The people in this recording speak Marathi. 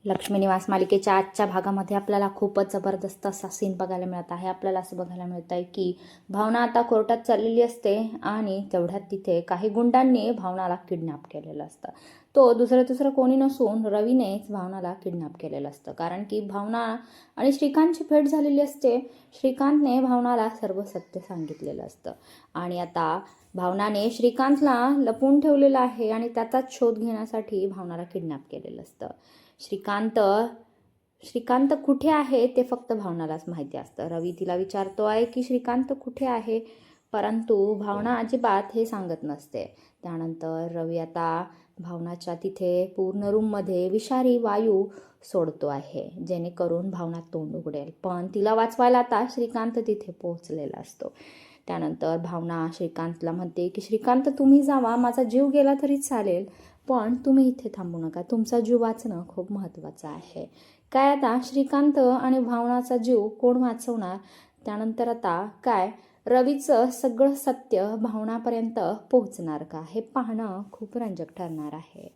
लक्ष्मी निवास मालिकेच्या आजच्या भागामध्ये आपल्याला खूपच जबरदस्त असा सीन बघायला मिळत आहे. आपल्याला असं बघायला मिळत आहे की भावना आता कोर्टात चाललेली असते आणि तेवढ्यात तिथे काही गुंडांनी भावनाला किडनॅप केलेलं असतं. तो दुसरं कोणी नसून रवीनेच भावनाला किडनॅप केलेलं असतं. कारण की भावना आणि श्रीकांतची भेट झालेली असते. श्रीकांतने भावनाला सर्व सत्य सांगितलेलं असतं आणि आता भावनाने श्रीकांतला लपवून ठेवलेलं आहे आणि त्याचाच शोध घेण्यासाठी भावनाला किडनॅप केलेलं असतं. श्रीकांत कुठे आहे ते फक्त भावनालाच माहिती असतं. रवी तिला विचारतो आहे की श्रीकांत कुठे आहे, परंतु भावना अजिबात हे सांगत नसते. त्यानंतर रवी आता भावनाच्या तिथे पूर्ण रूममध्ये विषारी वायू सोडतो आहे, जेणेकरून भावना तोंड उघडेल. पण तिला वाचवायला आता श्रीकांत तिथे पोहोचलेला असतो. त्यानंतर भावना श्रीकांतला म्हणते की श्रीकांत तुम्ही जावा, माझा जीव गेला तरी चालेल, पण तुम्ही इथे थांबू नका, तुमचा जीव वाचणं खूप महत्त्वाचं आहे. काय आता श्रीकांत आणि भावनाचा जीव कोण वाचवणार? त्यानंतर आता काय रवीचं सगळं सत्य भावनापर्यंत पोहोचणार का, हे पाहणं खूप रंजक ठरणार आहे.